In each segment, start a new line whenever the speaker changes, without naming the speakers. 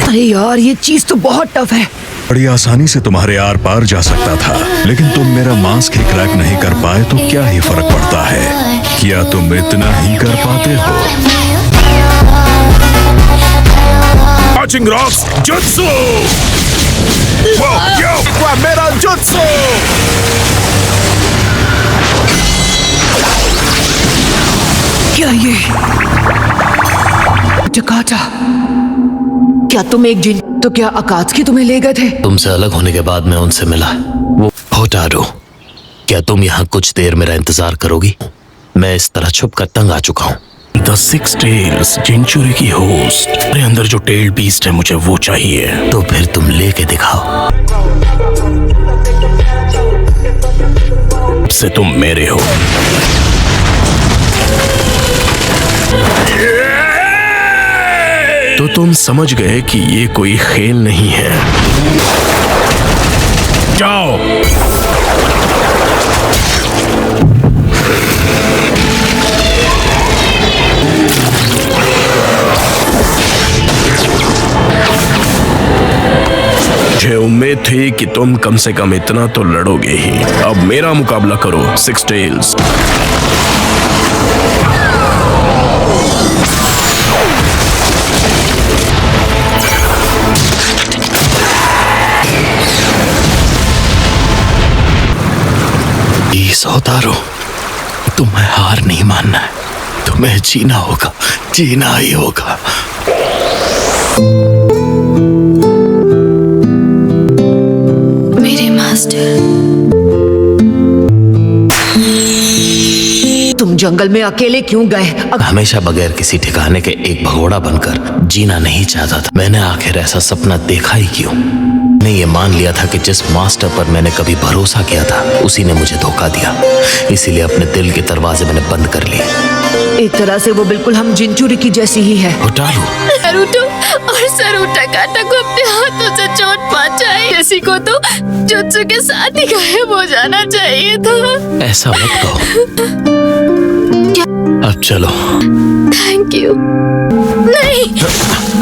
अरे यार, ये चीज तो बहुत टफ है।
बड़ी आसानी से तुम्हारे आर पार जा सकता था, लेकिन तुम मेरा मास्क ही क्रैक नहीं कर पाए तो क्या ही फर्क पड़ता है? क्या तुम इतना ही कर पाते हो?
Punching rocks jutsu! Wow, मेरा jutsu!
क्या ये जकाटा? क्या तुम एक जिन? तो क्या अकात्सुकी तुम्हें ले गए थे?
तुमसे अलग होने के बाद मैं उनसे मिला। वो होटारू, क्या तुम यहाँ कुछ देर मेरा इंतजार करोगी? मैं इस तरह छुप कर तंग आ चुका हूँ।
The Six Tails जिंचुरी की होस्ट। मेरे अंदर जो टेल्ड बीस्ट है मुझे वो चाहिए।
तो फिर तुम लेके दिखाओ।
अब से तुम मेरे हो। तो तुम समझ गए कि ये कोई खेल नहीं है। जाओ। मुझे उम्मीद थी कि तुम कम से कम इतना तो लड़ोगे ही। अब मेरा मुकाबला करो, सिक्स टेल्स।
होतारू, तुम्हें हार नहीं मानना है। तुम्हें जीना होगा, जीना ही होगा।
मेरे मास्टर,
तुम जंगल में अकेले क्यों गए?
हमेशा बगैर किसी ठिकाने के एक भगोड़ा बनकर जीना नहीं चाहता था। मैंने आखिर ऐसा सपना देखा ही क्यों? मैंने ये मान लिया था कि जिस मास्टर पर मैंने कभी भरोसा किया था उसी ने मुझे धोखा दिया। इसीलिए अपने दिल के दरवाजे मैंने बंद कर लिए।
एक तरह से वो बिल्कुल हम जिंचुरी की जैसी ही है।
होटारू,
नारुतो और सरुता काटा को अपने हाथों से चोट पहुंचाई। किसी को तो जुत्सु के साथ ही गायब हो जाना चाहिए था।
ऐसा मत कहो। अब चलो।
Thank you. नहीं,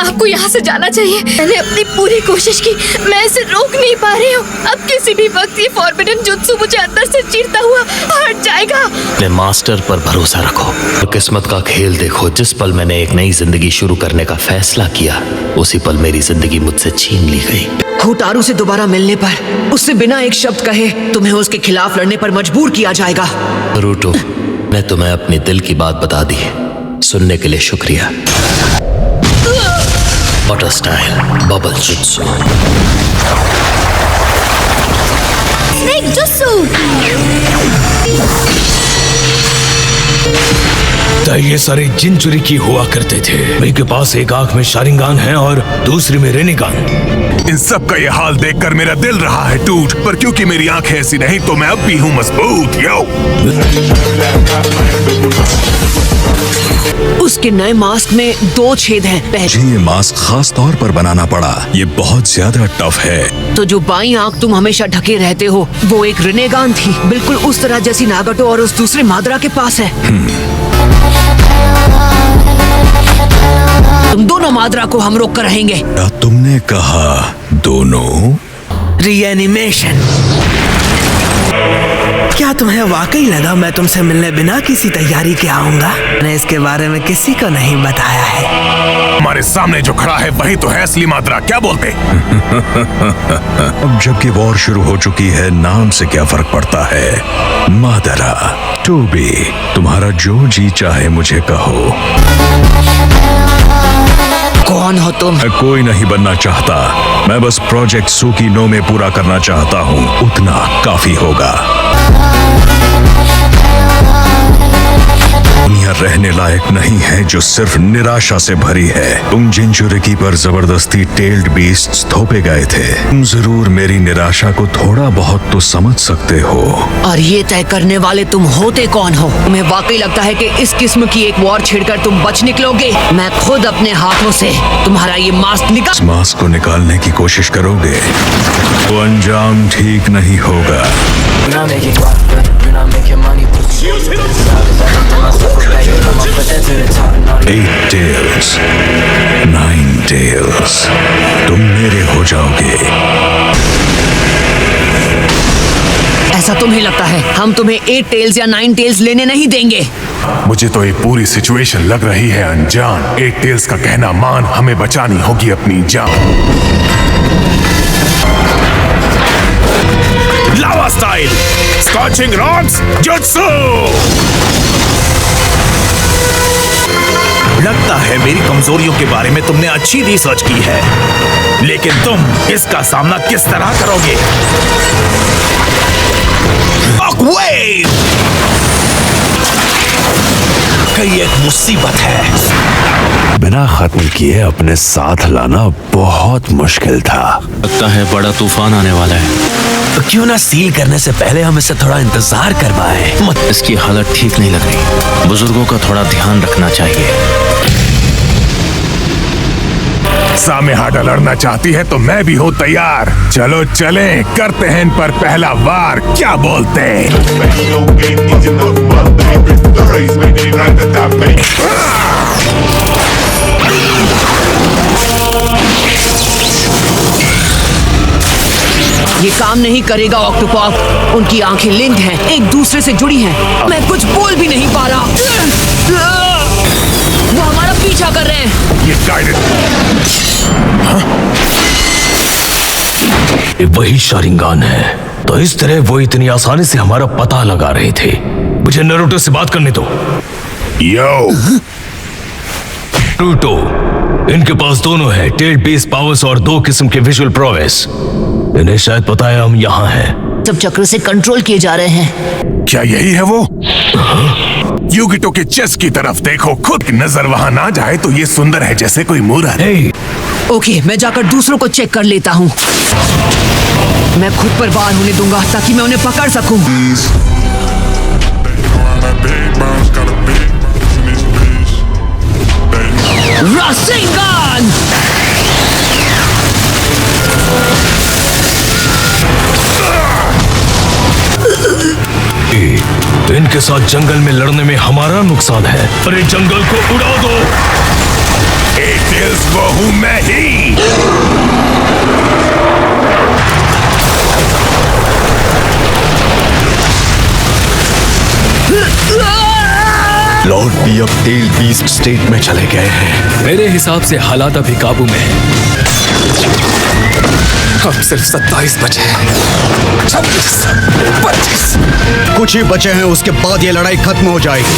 आपको यहाँ से जाना चाहिए। मैंने अपनी पूरी कोशिश की, मैं इसे रोक नहीं पा रही हूँ। अब किसी भी वक्त ये फॉरबिडन जुत्सु मुझे अंदर से चीरता हुआ हट जाएगा।
अपने मास्टर पर भरोसा रखो और किस्मत का खेल देखो। जिस पल मैंने एक नई जिंदगी शुरू करने का फैसला किया, उसी पल मेरी जिंदगी मुझसे छीन ली गई।
होटारू से दोबारा मिलने पर उससे बिना एक शब्द कहे तुम्हें उसके खिलाफ लड़ने पर मजबूर किया जाएगा।
रूटो, मैंने तुम्हें अपनी दिल की बात बता दी। सुनने के लिए शुक्रिया। Water style bubble jutsu.
Snake jutsu.
ये सारे जिंचुरी की हुआ करते थे। उनके पास एक आंख में शारिंगान है और दूसरी में रेनिगान। इन सब का ये हाल देखकर मेरा दिल रहा है टूट, पर क्योंकि मेरी आंखें ऐसी नहीं तो मैं अब भी हूँ मजबूत। यो।
उसके नए मास्क में 2 छेद हैं।
मुझे ये मास्क खास तौर पर बनाना पड़ा। ये बहुत ज्यादा टफ है।
तो जो बाईं आंख तुम हमेशा ढके रहते हो वो एक रेनेगान थी, बिल्कुल उस तरह जैसी नागाटो और उस दूसरे मादरा के पास है। तुम दोनों मादरा को हम रोक कर रहेंगे।
क्या तुमने कहा दोनों?
रीएनिमेशन।
क्या तुम्हें वाकई लगा मैं तुमसे मिलने बिना किसी तैयारी के आऊंगा? मैंने इसके बारे में किसी को नहीं बताया है।
हमारे सामने जो खड़ा है वही तो है असली मादरा। क्या बोलते?
अब जबकि वॉर शुरू हो चुकी है, नाम से क्या फर्क पड़ता है? मादरा, टोबी, तुम्हारा जो जी चाहे मुझे कहो।
कौन हो तुम?
मैं कोई नहीं बनना चाहता। मैं बस प्रोजेक्ट सुकीनो में पूरा करना चाहता हूँ। उतना काफी होगा। दुनिया रहने लायक नहीं है जो सिर्फ निराशा से भरी है। तुम जिंचुरिकी पर जबरदस्ती टेल्ड बीस्ट्स थोपे गए थे। तुम जरूर मेरी निराशा को थोड़ा बहुत तो समझ सकते हो।
और ये तय करने वाले तुम होते कौन हो? तुम्हें वाकई लगता है कि इस किस्म की एक वॉर छेड़कर तुम बच निकलोगे? मैं खुद अपने हाथों से तुम्हारा ये मास्क निकाल।
इस मास्क को निकालने की कोशिश करोगे तो अंजाम ठीक नहीं होगा। Eight tails, 9 टेल्स, तुम मेरे हो जाओगे।
ऐसा तुम्हें लगता है हम तुम्हें 8 टेल्स या 9 टेल्स लेने नहीं देंगे?
मुझे तो ये पूरी सिचुएशन लग रही है अनजान। 8 टेल्स का कहना मान, हमें बचानी होगी अपनी जान। लावा स्टाइल, स्कॉचिंग रॉक्स, जुत्सु।
लगता है मेरी कमजोरियों के बारे में तुमने अच्छी रिसर्च की है, लेकिन तुम इसका सामना किस तरह करोगे? वेव कई एक मुसीबत है।
बिना खत्म किए अपने साथ लाना बहुत मुश्किल था।
लगता है बड़ा तूफान आने वाला है।
तो क्यों ना सील करने से पहले हम इसे थोड़ा इंतजार करवाएं।
इसकी हालत ठीक नहीं लग रही। बुजुर्गों का थोड़ा ध्यान रखना चाहिए।
सामेहाडा लड़ना चाहती है तो मैं भी हूँ तैयार। चलो चलें, करते हैं इन पर पहला वार। क्या बोलते हैं?
ये काम नहीं करेगा ऑक्टोपॉप। उनकी आंखें लिंक हैं, एक दूसरे से जुड़ी हैं। मैं कुछ बोल भी नहीं पा रहा। वो हमारा पीछा कर रहे हैं।
ये गाइडेड। ये वही शारिंगान है। तो इस तरह वो इतनी आसानी से हमारा पता लगा रहे थे। मुझे नारुतो से बात करने दो। यो नारुतो, इनके पास दोनों है, टेल बेस पावर्स और 2 किस्म के विजुअल प्रोवेस। इन्हें शायद पता है हम यहाँ हैं।
सब चक्र से कंट्रोल किए जा रहे हैं।
क्या यही है वो? युगिटो के चेस्ट की तरफ देखो, खुद की नजर वहां ना जाए तो ये सुंदर है जैसे कोई मूरत।
ओके, मैं जाकर दूसरों को चेक कर लेता हूँ। मैं खुद पर वार होने दूंगा ताकि मैं उन्हें पकड़ सकूं। राशिंगान!
इनके साथ जंगल में लड़ने में हमारा नुकसान है। अरे जंगल को उड़ा दो। वो हूं मैं ही।
लॉर्ड भी अब टेल बीस्ट स्टेट में चले गए हैं।
मेरे हिसाब से हालात अभी काबू में है।
अब सिर्फ 27 बचे हैं। 26, 25।
कुछ ही बचे हैं, उसके बाद ये लड़ाई खत्म हो जाएगी।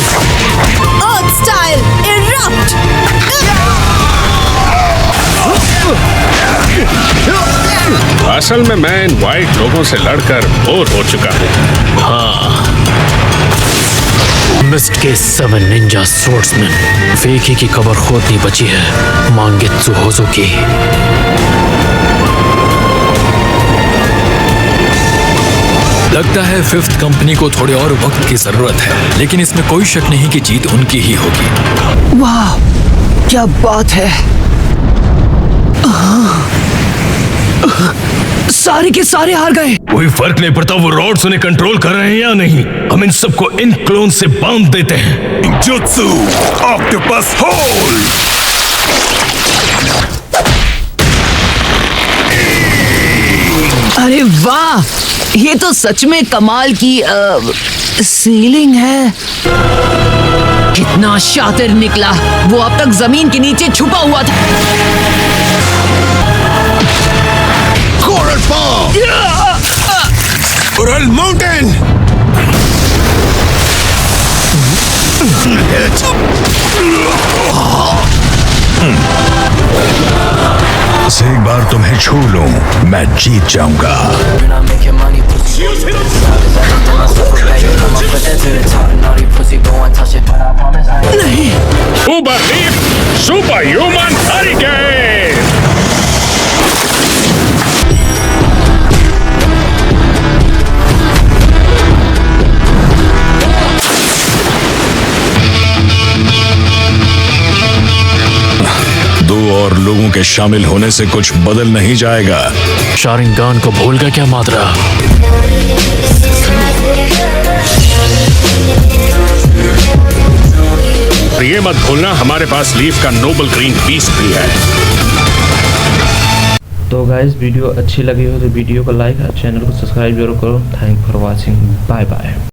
अर्थ स्टाइल इरप्ट।
असल में मैं इन वाइट लोगों से लड़कर बोर हो चुका हूँ।
हाँ, मिस्ट के 7 निंजा स्वॉर्ड्समैन। फेकी की खबर खुद नहीं बची है, मांगेत्सु होजुकी। लगता है 5th कंपनी को थोड़े और वक्त की जरूरत है, लेकिन इसमें कोई शक नहीं कि जीत उनकी ही होगी।
वाह, क्या बात है। सारे के सारे हार गए।
कोई फर्क नहीं पड़ता वो रॉड्स उन्हें कंट्रोल कर रहे हैं या नहीं। हम इन सबको इन क्लोन से बांध देते हैं। Jutsu octopus hole.
अरे वाह, ये तो सच में कमाल की सीलिंग है। कितना शातिर निकला। वो अब तक जमीन के नीचे छुपा हुआ था।
Coral form,
coral mountain.
बस एक बार तुम्हें छू लूं, मैं जीत जाऊंगा।
नहीं,
super leaf super human hurricane.
दो और लोगों के शामिल होने से कुछ बदल नहीं जाएगा।
शारिंगान को भूल गया क्या मात्रा?
ये मत भूलना हमारे पास लीफ का नोबल ग्रीन बीस्ट भी है।
तो गाइस वीडियो अच्छी लगी हो तो वीडियो को लाइक और चैनल को सब्सक्राइब जरूर करो। Thank for watching, bye bye.